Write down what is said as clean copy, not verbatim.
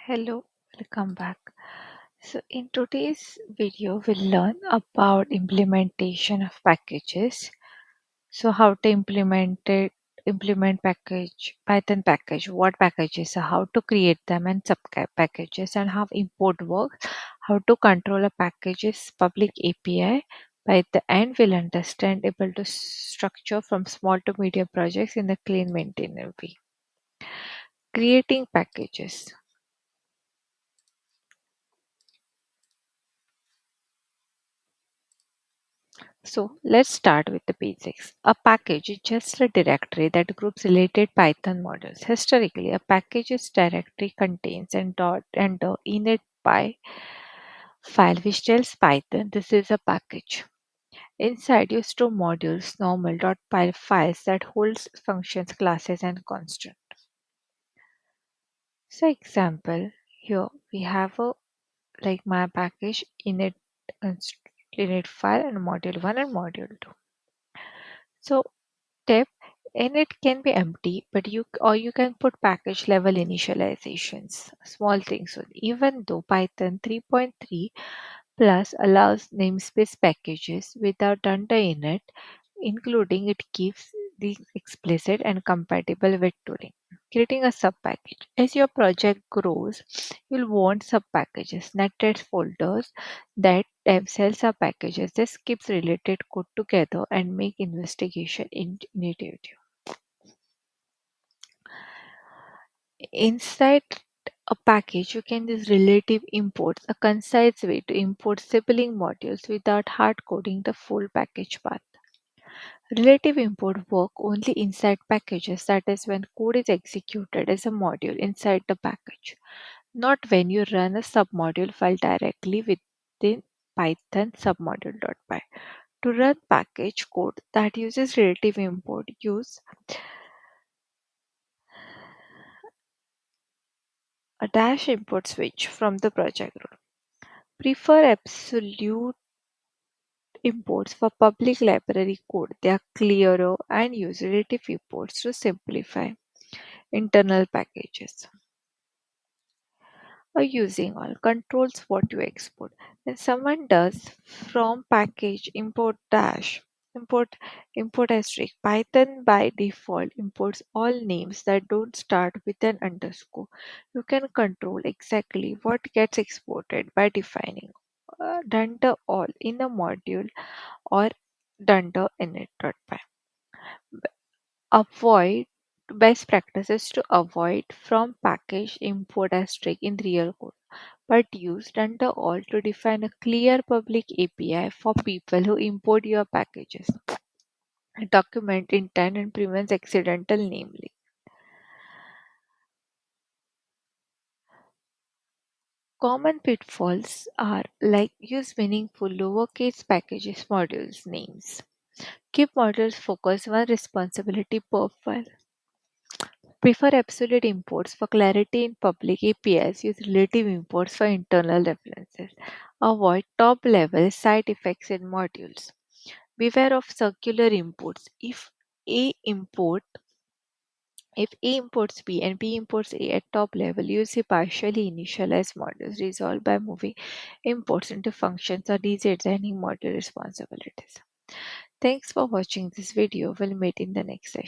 Hello, welcome back. So in today's video, we'll learn about implementation of packages. So how to implement Python package, what packages are, how to create them and packages and how import works, how to control a package's public API. By the end, we'll understand able to structure from small to medium projects in a clean maintainer way. Creating packages. So let's start with the basics. A package is just a directory that groups related Python modules. Historically, a package's directory contains and the init.py file which tells Python this is a package. Inside you store modules, normal.py files that holds functions, classes, and constant. So example, here we have a like my package const- init file and module 1 and module 2. So tip in it can be empty, but you can put package level initializations, small things. Even though Python 3.3 plus allows namespace packages without under init, including it keeps these explicit and compatible with tooling. Creating a subpackage. As your project grows, you'll want subpackages, netted folders that themselves are packages. This keeps related code together and make investigation intuitive. Inside a package, you can use relative imports, a concise way to import sibling modules without hard coding the full package path. Relative import work only inside packages, that is when code is executed as a module inside the package, not when you run a submodule file directly within Python submodule.py. To run package code that uses relative import, use a dash import switch from the project rule. Prefer absolute imports for public library code. They are clearer and use relative imports to simplify internal packages. Or using all controls what you export. When someone does from package import dash import import asterisk, Python by default imports all names that don't start with an underscore. You can control exactly what gets exported by defining dunder all in a module or dunder init.py. Avoid Best practices to avoid from package import asterisk in real code, but used under all to define a clear public API for people who import your packages. Document intent and prevents accidental naming. Common pitfalls are like use meaningful lowercase packages modules names. Keep modules focused one responsibility per file. Prefer absolute imports for clarity in public APIs. Use relative imports for internal references. Avoid top level side effects in modules. Beware of circular imports. If A imports B and B imports A at top level, use the partially initialized modules resolved by moving imports into functions or redesigning module responsibilities. Thanks for watching this video. We'll meet in the next session.